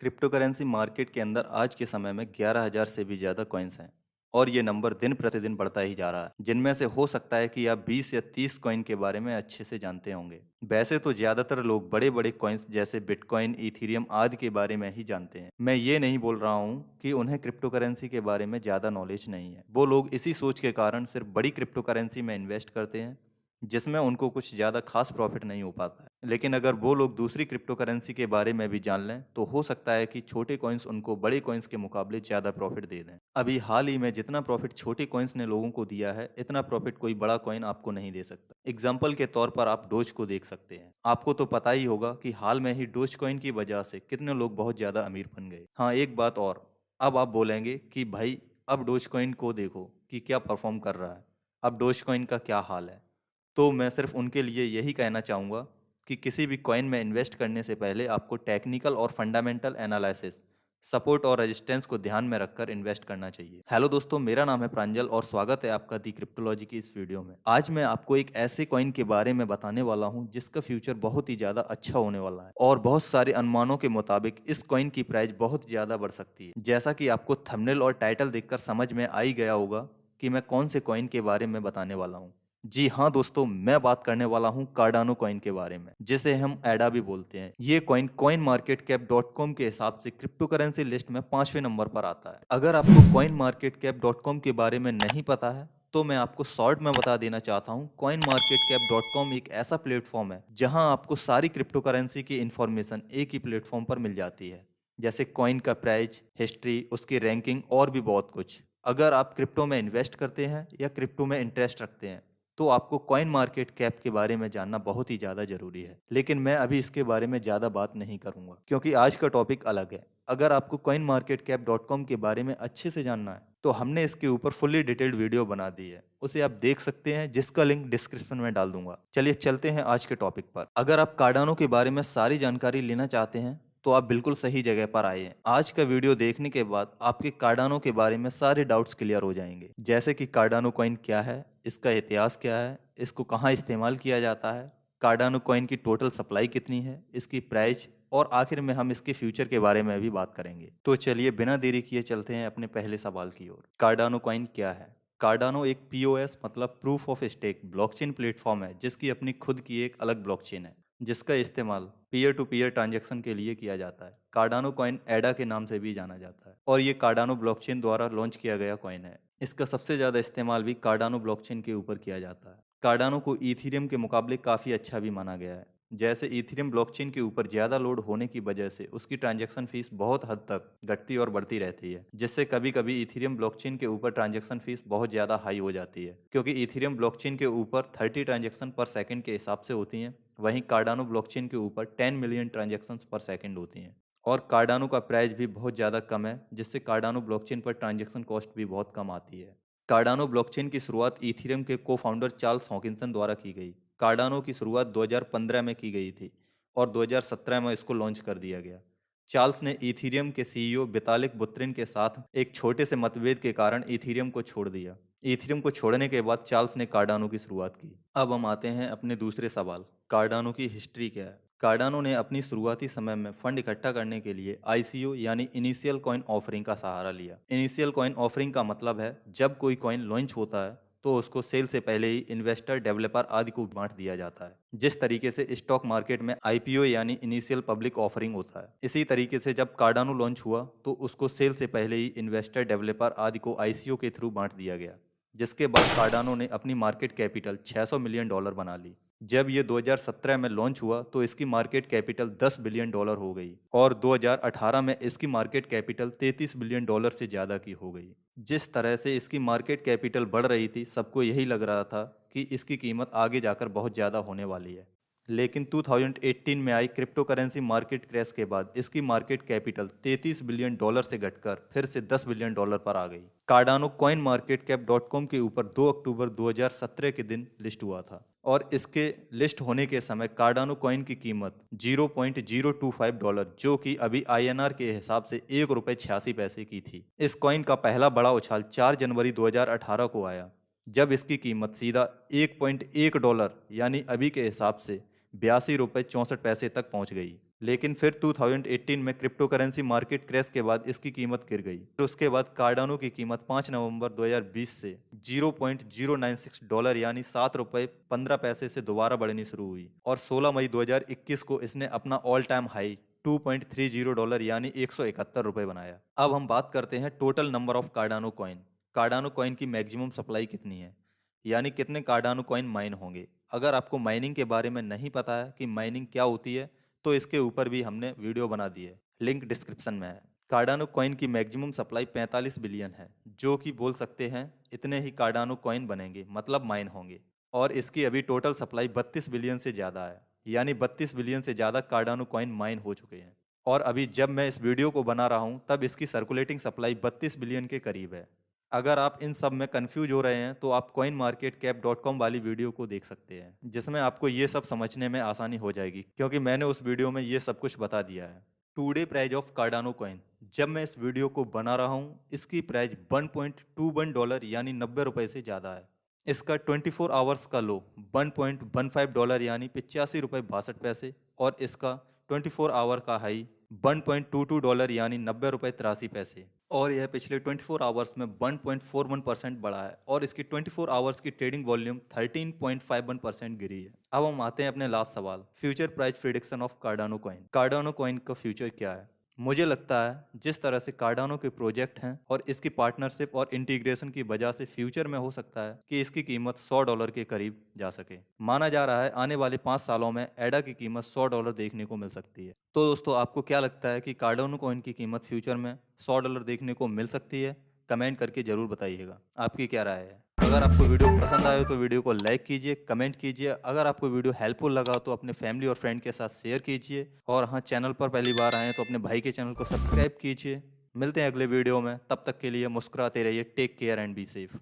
Crypto currency market के अंदर आज के समय में 11,000 से भी ज़्यादा कॉइन्स हैं और ये नंबर दिन प्रतिदिन बढ़ता ही जा रहा है, जिनमें से हो सकता है कि आप 20 या 30 कॉइन के बारे में अच्छे से जानते होंगे। वैसे तो ज़्यादातर लोग बड़े बड़े कॉइन्स जैसे बिटकॉइन, इथीरियम आदि के बारे में ही जानते हैं। मैं ये नहीं बोल रहा हूँ कि उन्हें क्रिप्टो करेंसी के बारे में ज़्यादा नॉलेज नहीं है। वो लोग इसी सोच के कारण सिर्फ बड़ी क्रिप्टो करेंसी में इन्वेस्ट करते हैं जिसमें उनको कुछ ज़्यादा खास प्रॉफिट नहीं हो पाता है। लेकिन अगर वो लोग दूसरी क्रिप्टो करेंसी के बारे में भी जान लें तो हो सकता है कि छोटे कॉइन्स उनको बड़े कॉइन्स के मुकाबले ज़्यादा प्रॉफिट दे दें। अभी हाल ही में जितना प्रॉफिट छोटे कॉइन्स ने लोगों को दिया है, इतना प्रॉफिट कोई बड़ा कॉइन आपको नहीं दे सकता। एग्जाम्पल के तौर पर आप डोज को देख सकते हैं। आपको तो पता ही होगा कि हाल में ही डोज कॉइन की वजह से कितने लोग बहुत ज़्यादा अमीर बन गए। हाँ, एक बात और, अब आप बोलेंगे कि भाई अब डोज कॉइन को देखो कि क्या परफॉर्म कर रहा है, अब डोज कॉइन का क्या हाल है। तो मैं सिर्फ उनके लिए यही कहना चाहूँगा कि किसी भी कॉइन में इन्वेस्ट करने से पहले आपको टेक्निकल और फंडामेंटल एनालिसिस, सपोर्ट और रेजिस्टेंस को ध्यान में रखकर इन्वेस्ट करना चाहिए। हेलो दोस्तों, मेरा नाम है प्रांजल और स्वागत है आपका दी क्रिप्टोलॉजी की इस वीडियो में। आज मैं आपको एक ऐसे कॉइन के बारे में बताने वाला हूं जिसका फ्यूचर बहुत ही ज़्यादा अच्छा होने वाला है और बहुत सारे अनुमानों के मुताबिक इस कॉइन की प्राइस बहुत ज़्यादा बढ़ सकती है। जैसा कि आपको थंबनेल और टाइटल देखकर समझ में आ ही गया होगा कि मैं कौन से कॉइन के बारे में बताने वाला हूँ। जी हाँ दोस्तों, मैं बात करने वाला हूँ कार्डानो कॉइन के बारे में, जिसे हम एडा भी बोलते हैं। ये coin coin market cap dot com के हिसाब से क्रिप्टो करेंसी लिस्ट में 5वें नंबर पर आता है। अगर आपको coin market cap dot com के बारे में नहीं पता है तो मैं आपको शॉर्ट में बता देना चाहता हूँ। Coin market cap dot com एक ऐसा प्लेटफॉर्म है जहां आपको सारी क्रिप्टो करेंसी की इंफॉर्मेशन एक ही प्लेटफॉर्म पर मिल जाती है, जैसे कॉइन का प्राइस, हिस्ट्री, उसकी रैंकिंग और भी बहुत कुछ। अगर आप क्रिप्टो में इन्वेस्ट करते हैं या क्रिप्टो में इंटरेस्ट रखते हैं तो आपको कॉइन मार्केट कैप के बारे में जानना बहुत ही ज़्यादा ज़रूरी है। लेकिन मैं अभी इसके बारे में ज़्यादा बात नहीं करूंगा क्योंकि आज का टॉपिक अलग है। अगर आपको coin market cap dot com के बारे में अच्छे से जानना है तो हमने इसके ऊपर फुल्ली डिटेल्ड वीडियो बना दी है, उसे आप देख सकते हैं, जिसका लिंक डिस्क्रिप्शन में डाल दूंगा। चलिए चलते हैं आज के टॉपिक पर। अगर आप कार्डानो के बारे में सारी जानकारी लेना चाहते हैं तो आप बिल्कुल सही जगह पर आए हैं। आज का वीडियो देखने के बाद आपके कार्डानो के बारे में सारे डाउट्स क्लियर हो जाएंगे, जैसे कि कार्डानो कॉइन क्या है, इसका इतिहास क्या है, इसको कहाँ इस्तेमाल किया जाता है, कार्डानो कॉइन की टोटल सप्लाई कितनी है, इसकी प्राइस, और आखिर में हम इसके फ्यूचर के बारे में भी बात करेंगे। तो चलिए बिना देरी किए चलते हैं अपने पहले सवाल की ओर। कार्डानो कॉइन क्या है? कार्डानो एक पीओएस मतलब proof of stake blockchain platform है जिसकी अपनी खुद की एक अलग ब्लॉकचेन है, जिसका इस्तेमाल पीयर टू पीयर ट्रांजैक्शन के लिए किया जाता है। कार्डानो कॉइन एडा के नाम से भी जाना जाता है और ये कार्डानो ब्लॉकचेन द्वारा लॉन्च किया गया कॉइन है। इसका सबसे ज़्यादा इस्तेमाल भी कार्डानो ब्लॉकचेन के ऊपर किया जाता है। कार्डानो को इथीरियम के मुकाबले काफ़ी अच्छा भी माना गया है। जैसे इथीरियम ब्लॉकचेन के ऊपर ज़्यादा लोड होने की वजह से उसकी ट्रांजैक्शन फीस बहुत हद तक घटती और बढ़ती रहती है, जिससे कभी कभी इथीरियम ब्लॉकचेन के ऊपर ट्रांजैक्शन फीस बहुत ज़्यादा हाई हो जाती है, क्योंकि इथीरियम ब्लॉकचेन के ऊपर 30 ट्रांजैक्शन पर सेकंड के हिसाब से होती हैं, वहीं कार्डानो ब्लॉकचेन के ऊपर 10 मिलियन ट्रांजैक्शंस पर सेकंड होती हैं। और कार्डानो का प्राइस भी बहुत ज़्यादा कम है, जिससे कार्डानो ब्लॉकचेन पर ट्रांजैक्शन कॉस्ट भी बहुत कम आती है। कार्डानो ब्लॉकचेन की शुरुआत इथीरियम के को फाउंडर चार्ल्स हॉकिंसन द्वारा की गई। कार्डानो की शुरुआत 2015 में की गई थी और 2017 में इसको लॉन्च कर दिया गया। चार्ल्स ने इथीरियम के सीईओ वितालिक बुत्रिन के साथ एक छोटे से मतभेद के कारण इथीरियम को छोड़ दिया। इथीरियम को छोड़ने के बाद चार्ल्स ने कार्डानो की शुरुआत की। अब हम आते हैं अपने दूसरे सवाल, कार्डानो की हिस्ट्री क्या है? कार्डानो ने अपनी शुरुआती समय में फंड इकट्ठा करने के लिए आईसीओ यानी इनिशियल कॉइन ऑफरिंग का सहारा लिया। इनिशियल कॉइन ऑफरिंग का मतलब है जब कोई कॉइन लॉन्च होता है तो उसको सेल से पहले ही इन्वेस्टर, डेवलपर आदि को बांट दिया जाता है। जिस तरीके से स्टॉक मार्केट में आईपीओ यानी इनिशियल पब्लिक ऑफरिंग होता है, इसी तरीके से जब कार्डानो लॉन्च हुआ तो उसको सेल से पहले ही इन्वेस्टर, डेवलपर आदि को आईसीओ के थ्रू बांट दिया गया, जिसके बाद कार्डानो ने अपनी मार्केट कैपिटल $600 मिलियन बना ली। जब ये 2017 में लॉन्च हुआ तो इसकी मार्केट कैपिटल $10 बिलियन हो गई और 2018 में इसकी मार्केट कैपिटल $33 बिलियन से ज़्यादा की हो गई। जिस तरह से इसकी मार्केट कैपिटल बढ़ रही थी, सबको यही लग रहा था कि इसकी कीमत आगे जाकर बहुत ज़्यादा होने वाली है। लेकिन 2018 में आई क्रिप्टो करेंसी मार्केट क्रैश के बाद इसकी मार्केट कैपिटल $33 बिलियन से घटकर फिर से $10 बिलियन पर आ गई। Cardano coin market cap dot com के ऊपर 2 अक्टूबर 2017 के दिन लिस्ट हुआ था और इसके लिस्ट होने के समय कार्डानो कॉइन की कीमत $0.025, जो कि अभी आईएनआर के हिसाब से ₹1.86 की थी। इस कॉइन का पहला बड़ा उछाल 4 जनवरी 2018 को आया, जब इसकी कीमत सीधा $1.1 यानी अभी के हिसाब से $82.64 तक पहुंच गई। लेकिन फिर 2018 में क्रिप्टो करेंसी मार्केट क्रैश के बाद इसकी कीमत गिर गई। फिर उसके बाद कार्डानो की कीमत 5 नवंबर 2020 से $0.096 यानी ₹7.15 से दोबारा बढ़नी शुरू हुई और 16 मई 2021 को इसने अपना ऑल टाइम हाई $2.30 यानी ₹171 बनाया। अब हम बात करते हैं total number of Cardano coin. Cardano coin की मैक्सिमम सप्लाई कितनी है, यानी कितने कार्डानो कॉइन माइन होंगे। अगर आपको माइनिंग के बारे में नहीं पता है कि माइनिंग क्या होती है तो इसके ऊपर भी हमने वीडियो बना दी है, लिंक डिस्क्रिप्शन में है। कार्डानो कॉइन की मैक्सिमम सप्लाई 45 बिलियन है, जो कि बोल सकते हैं इतने ही कार्डानो कॉइन बनेंगे, मतलब माइन होंगे। और इसकी अभी टोटल सप्लाई 32 बिलियन से ज़्यादा है, यानी 32 बिलियन से ज़्यादा कार्डानो कॉइन माइन हो चुके हैं। और अभी जब मैं इस वीडियो को बना रहा हूँ तब इसकी सर्कुलेटिंग सप्लाई 32 बिलियन के करीब है। अगर आप इन सब में कंफ्यूज हो रहे हैं तो आप coinmarketcap.com वाली वीडियो को देख सकते हैं, जिसमें आपको ये सब समझने में आसानी हो जाएगी, क्योंकि मैंने उस वीडियो में ये सब कुछ बता दिया है। Today price of Cardano coin, जब मैं इस वीडियो को बना रहा हूँ इसकी प्राइस $1.21 यानी 90 रुपये से ज़्यादा है। इसका 24 आवर्स का लो $1.15 यानी 85 रुपये 62 पैसे और इसका 24 आवर का हाई $1.22 यानी 90 रुपये 83 पैसे। और यह पिछले 24 आवर्स में 1.41% बढ़ा है और इसकी 24 आवर्स की ट्रेडिंग वॉल्यूम 13.51% गिरी है। अब हम आते हैं अपने लास्ट सवाल, future price prediction of Cardano coin. Cardano coin का फ्यूचर क्या है? मुझे लगता है जिस तरह से कार्डानो के प्रोजेक्ट हैं और इसकी पार्टनरशिप और इंटीग्रेशन की वजह से फ्यूचर में हो सकता है कि इसकी कीमत $100 के करीब जा सके। माना जा रहा है आने वाले 5 सालों में एडा की कीमत $100 देखने को मिल सकती है। तो दोस्तों, आपको क्या लगता है कि कार्डानो कॉइन की कीमत फ्यूचर में $100 देखने को मिल सकती है? कमेंट करके जरूर बताइएगा आपकी क्या राय है। अगर आपको वीडियो पसंद आए तो वीडियो को लाइक कीजिए, कमेंट कीजिए। अगर आपको वीडियो हेल्पफुल लगा तो अपने फैमिली और फ्रेंड के साथ शेयर कीजिए। और हाँ, चैनल पर पहली बार आए तो अपने भाई के चैनल को सब्सक्राइब कीजिए। मिलते हैं अगले वीडियो में, तब तक के लिए मुस्कुराते रहिए। Take care and be safe.